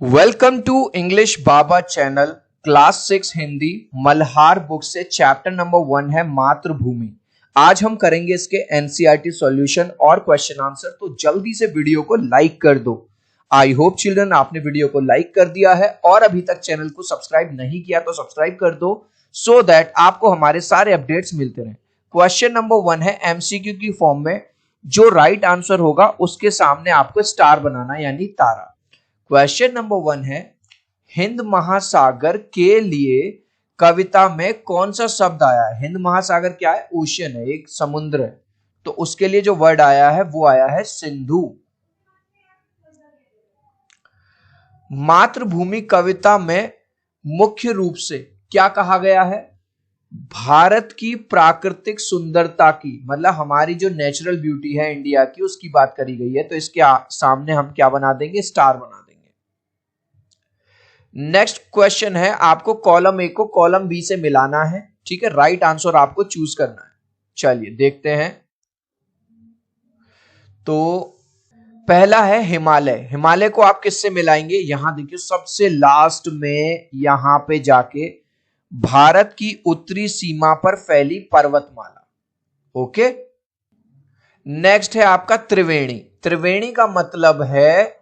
Welcome to English Baba channel class 6 Hindi Malhar book से chapter number 1 है मातृभूमि। आज हम करेंगे इसके एनसीईआरटी सॉल्यूशन और क्वेश्चन आंसर। तो जल्दी से वीडियो को लाइक कर दो। आई होप चिल्ड्रन आपने वीडियो को लाइक कर दिया है और अभी तक चैनल को सब्सक्राइब नहीं किया तो सब्सक्राइब कर दो सो दैट आपको हमारे सारे अपडेट्स मिलते रहे। क्वेश्चन नंबर 1 है एमसीक्यू की फॉर्म में। जो राइट आंसर होगा उसके सामने आपको स्टार बनाना यानी तारा। क्वेश्चन नंबर 1 है हिंद महासागर के लिए कविता में कौन सा शब्द आया है। हिंद महासागर क्या है? ओशन है, एक समुद्र है। तो उसके लिए जो वर्ड आया है वो आया है सिंधु। मातृभूमि कविता में मुख्य रूप से क्या कहा गया है? भारत की प्राकृतिक सुंदरता की, मतलब हमारी जो नेचुरल ब्यूटी है इंडिया की, उसकी बात करी गई है। तो इसके सामने हम क्या बना देंगे? स्टार बना देंगे। नेक्स्ट क्वेश्चन है, आपको कॉलम ए को कॉलम बी से मिलाना है। ठीक है, राइट आंसर आपको चूज करना है। चलिए देखते हैं। तो पहला है हिमालय। हिमालय को आप किससे मिलाएंगे? यहां देखिए सबसे लास्ट में, यहां पे जाके भारत की उत्तरी सीमा पर फैली पर्वतमाला। ओके। नेक्स्ट है आपका त्रिवेणी। त्रिवेणी का मतलब है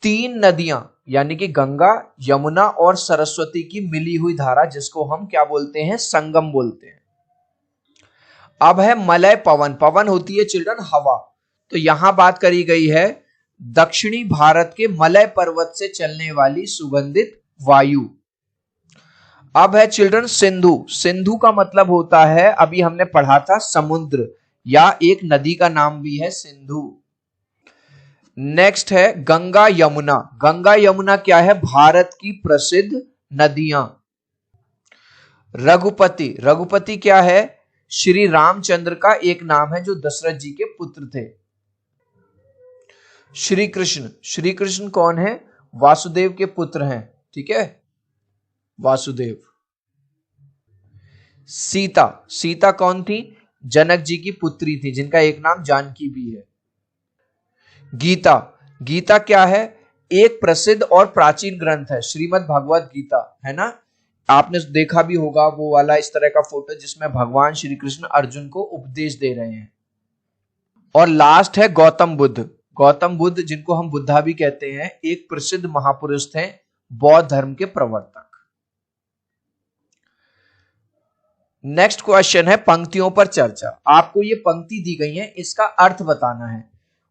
तीन नदियां, यानी कि गंगा, यमुना और सरस्वती की मिली हुई धारा, जिसको हम क्या बोलते हैं? संगम बोलते हैं। अब है मलय पवन। पवन होती है चिल्ड्रन हवा। तो यहां बात करी गई है दक्षिणी भारत के मलय पर्वत से चलने वाली सुगंधित वायु। अब है चिल्ड्रन सिंधु। सिंधु का मतलब होता है, अभी हमने पढ़ा था, समुद्र या एक नदी का नाम भी है सिंधु। नेक्स्ट है गंगा यमुना। गंगा यमुना क्या है? भारत की प्रसिद्ध नदियां। रघुपति। रघुपति क्या है? श्री रामचंद्र का एक नाम है जो दशरथ जी के पुत्र थे। श्री कृष्ण। श्री कृष्ण कौन है? वासुदेव के पुत्र हैं। ठीक है, वासुदेव। सीता। सीता कौन थी? जनक जी की पुत्री थी, जिनका एक नाम जानकी भी है। गीता। गीता क्या है? एक प्रसिद्ध और प्राचीन ग्रंथ है, श्रीमद् भगवत गीता, है ना। आपने देखा भी होगा वो वाला इस तरह का फोटो जिसमें भगवान श्री कृष्ण अर्जुन को उपदेश दे रहे हैं। और लास्ट है गौतम बुद्ध। गौतम बुद्ध, जिनको हम बुद्धा भी कहते हैं, एक प्रसिद्ध महापुरुष थे, बौद्ध धर्म के प्रवर्तक। नेक्स्ट क्वेश्चन है पंक्तियों पर चर्चा। आपको ये पंक्ति दी गई है, इसका अर्थ बताना है।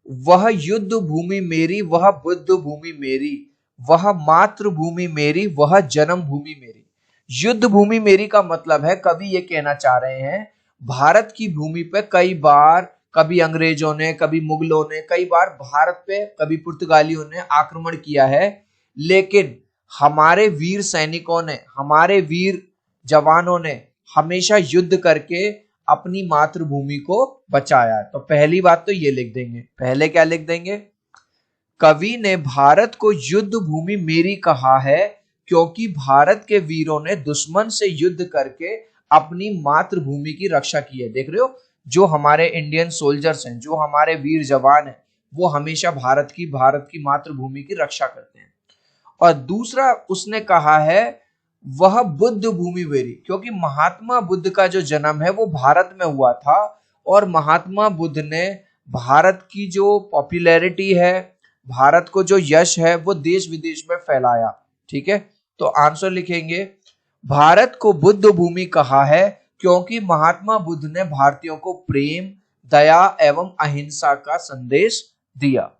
वह युद्ध भूमि मेरी, वह बुद्ध भूमि मेरी, वह मातृभूमि मेरी, वह जन्म भूमि मेरी। युद्ध भूमि मेरी का मतलब है, कवि ये कहना चाह रहे हैं भारत की भूमि पे कई बार, कभी अंग्रेजों ने, कभी मुगलों ने, कई बार भारत पे, कभी पुर्तगालियों ने आक्रमण किया है, लेकिन हमारे वीर सैनिकों ने, हमारे वीर जवानों ने हमेशा युद्ध करके अपनी मातृभूमि को बचाया है। तो पहली बात तो ये लिख देंगे। पहले क्या लिख देंगे? कवि ने भारत को युद्ध भूमि मेरी कहा है क्योंकि भारत के वीरों ने दुश्मन से युद्ध करके अपनी मातृभूमि की रक्षा की है। देख रहे हो, जो हमारे इंडियन सोल्जर्स हैं, जो हमारे वीर जवान हैं, वो हमेशा भारत की मातृभूमि की रक्षा करते हैं। और दूसरा उसने कहा है वह बुद्ध भूमि मेरी, क्योंकि महात्मा बुद्ध का जो जन्म है वो भारत में हुआ था और महात्मा बुद्ध ने भारत की जो पॉपुलैरिटी है, भारत को जो यश है, वो देश विदेश में फैलाया। ठीक है, तो आंसर लिखेंगे भारत को बुद्ध भूमि कहा है क्योंकि महात्मा बुद्ध ने भारतीयों को प्रेम, दया एवं अहिंसा का संदेश दिया।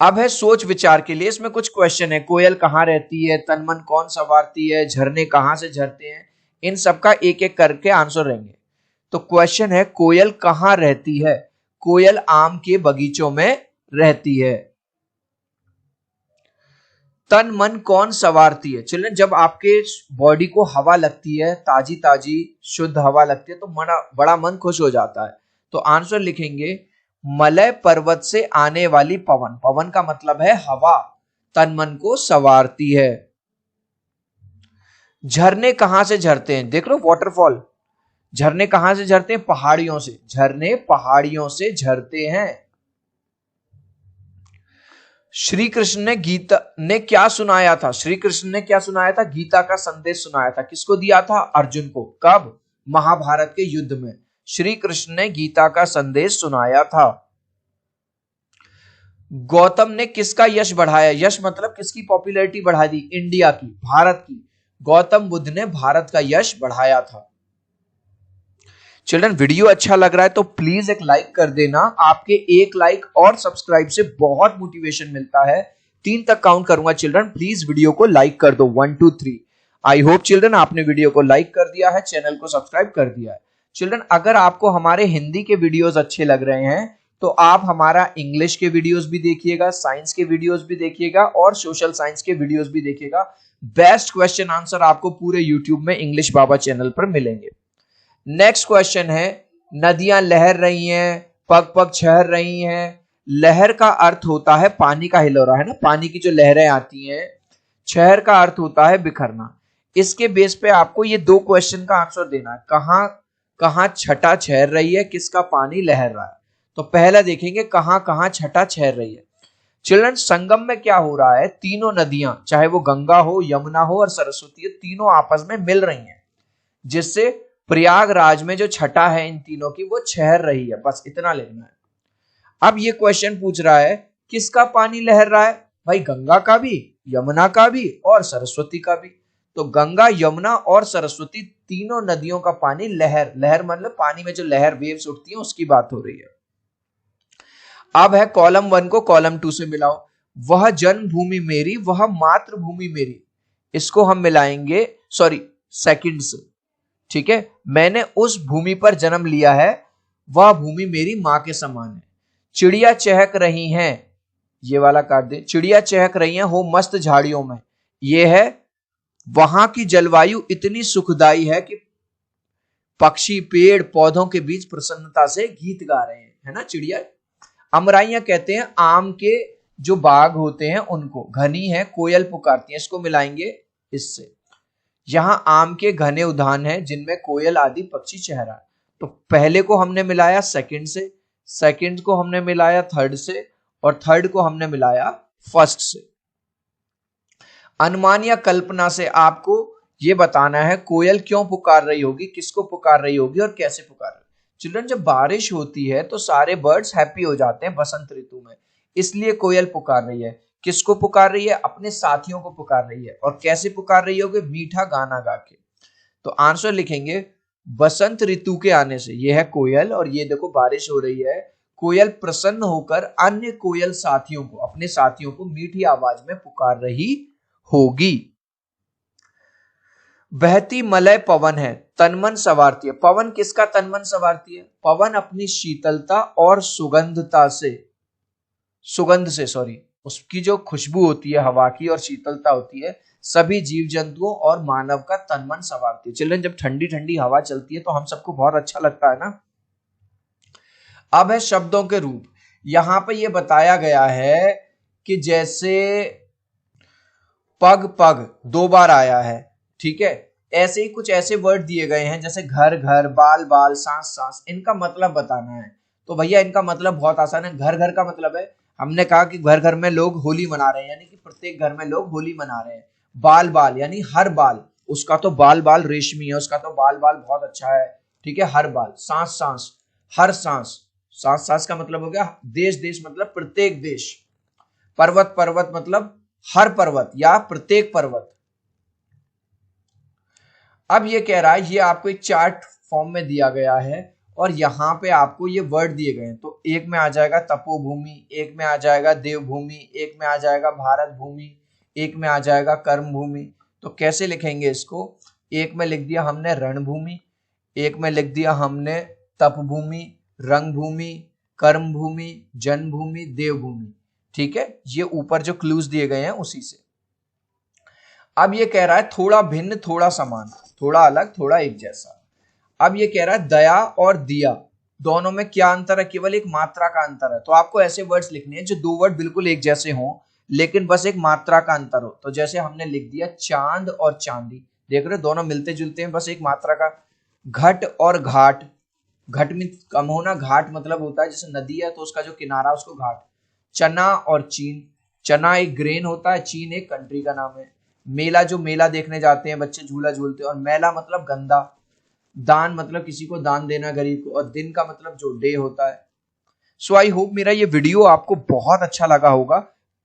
अब है सोच विचार के लिए। इसमें कुछ क्वेश्चन है। कोयल कहाँ रहती है? तन मन कौन संवारती है? झरने कहाँ से झरते हैं? इन सब का एक एक करके आंसर रहेंगे। तो क्वेश्चन है कोयल कहाँ रहती है? कोयल आम के बगीचों में रहती है। तन मन कौन संवारती है? चिल्ड्रन, जब आपके बॉडी को हवा लगती है, ताजी ताजी शुद्ध हवा लगती है, तो बड़ा मन खुश हो जाता है। तो आंसर लिखेंगे मलय पर्वत से आने वाली पवन। पवन का मतलब है हवा, तन मन को संवारती है। झरने कहां से झरते हैं? देख लो, वाटरफॉल। झरने कहां से झरते हैं? पहाड़ियों से। झरने पहाड़ियों से झरते हैं। श्री कृष्ण ने गीता ने क्या सुनाया था? श्री कृष्ण ने क्या सुनाया था? गीता का संदेश सुनाया था। किसको दिया था? अर्जुन को। कब? महाभारत के युद्ध में श्री कृष्ण ने गीता का संदेश सुनाया था। गौतम ने किसका यश बढ़ाया? यश मतलब किसकी पॉपुलैरिटी बढ़ा दी? इंडिया की, भारत की। गौतम बुद्ध ने भारत का यश बढ़ाया था। चिल्ड्रन, वीडियो अच्छा लग रहा है तो प्लीज एक लाइक कर देना। आपके एक लाइक और सब्सक्राइब से बहुत मोटिवेशन मिलता है। 3 तक काउंट करूंगा चिल्ड्रन, प्लीज वीडियो को लाइक कर दो। 1 2 3। आई होप चिल्ड्रन आपने वीडियो को लाइक कर दिया है, चैनल को सब्सक्राइब कर दिया है। चिल्ड्रन, अगर आपको हमारे हिंदी के वीडियोस अच्छे लग रहे हैं तो आप हमारा इंग्लिश के वीडियोस भी देखिएगा, साइंस के वीडियोस भी देखिएगा और सोशल साइंस के वीडियोस भी देखिएगा। बेस्ट क्वेश्चन आंसर आपको पूरे यूट्यूब में इंग्लिश बाबा चैनल पर मिलेंगे। नेक्स्ट क्वेश्चन है, नदियां लहर रही हैं, पग पग छहर रही हैं। लहर का अर्थ होता है पानी का हिलोरा, है ना, पानी की जो लहरें आती हैं। छहर का अर्थ होता है बिखरना। इसके बेस पे आपको ये 2 क्वेश्चन का आंसर देना है। कहां कहां छटा छहर रही है, किसका पानी लहर रहा है। तो पहला देखेंगे कहां कहां छटा छहर रही है। चिल्ड्रन, संगम में क्या हो रहा है? तीनों नदियां, चाहे वो गंगा हो, यमुना हो और सरस्वती, तीनों आपस में मिल रही हैं, जिससे प्रयागराज में जो छटा है इन तीनों की वो छहर रही है। बस इतना लिखना है। अब ये क्वेश्चन पूछ रहा है किसका पानी लहर रहा है? भाई गंगा का भी, यमुना का भी और सरस्वती का भी। तो गंगा, यमुना और सरस्वती तीनों नदियों का पानी लहर, लहर मतलब पानी में जो लहर वेव्स उठती है उसकी बात हो रही है। अब है कॉलम 1 को कॉलम 2 से मिलाओ। वह जन्मभूमि मेरी, वह मातृभूमि मेरी। इसको हम मिलाएंगे, सॉरी, सेकंड से। ठीक है, मैंने उस भूमि पर जन्म लिया है, वह भूमि मेरी मां के समान है। चिड़िया चहक रही हैं, ये वाला काट दे। चिड़िया चहक रही हैं हो मस्त झाड़ियों में। ये है वहां की जलवायु इतनी सुखदाई है कि पक्षी पेड़ पौधों के बीच प्रसन्नता से गीत गा रहे हैं, है ना चिड़िया। अमराइयां कहते हैं आम के जो बाग होते हैं उनको। घनी है कोयल पुकारती है, इसको मिलाएंगे इससे। यहां आम के घने उद्यान हैं जिनमें कोयल आदि पक्षी चहरा। तो पहले को हमने मिलाया सेकंड से, सेकंड को हमने मिलाया थर्ड से और थर्ड को हमने मिलाया फर्स्ट से। अनुमान या कल्पना से आपको यह बताना है कोयल क्यों पुकार रही होगी, किसको पुकार रही होगी और कैसे पुकार रही। चिल्ड्रन, जब बारिश होती है तो सारे बर्ड्स हैप्पी हो जाते हैं बसंत ऋतु में, इसलिए कोयल पुकार रही है। किसको पुकार रही है? अपने साथियों को पुकार रही है। और कैसे पुकार रही होगी? मीठा गाना गा के। तो आंसर लिखेंगे बसंत ऋतु के आने से। यह है कोयल और ये देखो बारिश हो रही है। कोयल प्रसन्न होकर अन्य कोयल साथियों को, अपने साथियों को मीठी आवाज में पुकार रही होगी। बहती मलय पवन है, तनमन संवारती है। पवन किसका तनमन संवारती है? पवन अपनी शीतलता और सुगंध से सॉरी, उसकी जो खुशबू होती है हवा की और शीतलता होती है, सभी जीव जंतुओं और मानव का तनमन संवारती है। चिल्ड्रन, जब ठंडी ठंडी हवा चलती है तो हम सबको बहुत अच्छा लगता है ना। अब है शब्दों के रूप। यहां पे ये बताया गया है कि जैसे पग पग 2 बार आया है, ठीक है, ऐसे ही कुछ ऐसे वर्ड दिए गए हैं जैसे घर घर, बाल बाल, सांस सांस। इनका मतलब बताना है। तो भैया इनका मतलब बहुत आसान है। घर घर का मतलब है, हमने कहा कि घर घर में लोग होली मना रहे हैं, यानी कि प्रत्येक घर में लोग होली मना रहे हैं। बाल बाल यानी हर बाल, उसका तो बाल बाल रेशमी है, उसका तो बाल बाल बहुत अच्छा है, ठीक है, हर बाल। सांस सांस, हर सांस, सांस सांस का मतलब हो गया देश देश मतलब प्रत्येक देश। पर्वत पर्वत मतलब हर पर्वत या प्रत्येक पर्वत। अब ये कह रहा है, ये आपको एक चार्ट फॉर्म में दिया गया है और यहाँ पे आपको ये वर्ड दिए गए हैं। तो एक में आ जाएगा तपोभूमि, एक में आ जाएगा देवभूमि, एक में आ जाएगा भारत भूमि, एक में आ जाएगा कर्म भूमि। तो कैसे लिखेंगे इसको? एक में लिख दिया हमने रणभूमि, एक में लिख दिया हमने तपभूमि, रंगभूमि, कर्म भूमि, जन्मभूमि, देवभूमि। ठीक है, ये ऊपर जो क्लूज दिए गए हैं उसी से। अब ये कह रहा है थोड़ा भिन्न थोड़ा समान, थोड़ा अलग थोड़ा एक जैसा। अब ये कह रहा है दया और दिया दोनों में क्या अंतर है? केवल एक मात्रा का अंतर है। तो आपको ऐसे वर्ड्स लिखने हैं जो 2 वर्ड बिल्कुल एक जैसे हों लेकिन बस एक मात्रा का अंतर हो। तो जैसे हमने लिख दिया चांद और चांदी, देख रहे हो दोनों मिलते जुलते हैं, बस एक मात्रा का। घट और घाट, घट में कम होना, घाट मतलब होता है जैसे नदी है तो उसका जो किनारा उसको घाट। चना और चीन, चना एक ग्रेन होता है, चीन एक कंट्री का नाम है। मेला जो मेला देखने जाते हैं बच्चे, झूला झूलते हैं, और मेला मतलब गंदा। दान मतलब किसी को दान देना गरीब को, और दिन का मतलब जो डे होता है। सो आई होप मेरा ये वीडियो आपको बहुत अच्छा लगा होगा।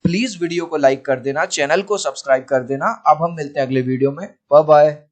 प्लीज वीडियो को लाइक कर देना, चैनल को सब्सक्राइब कर देना। अब हम मिलते हैं अगले वीडियो में। Bye bye.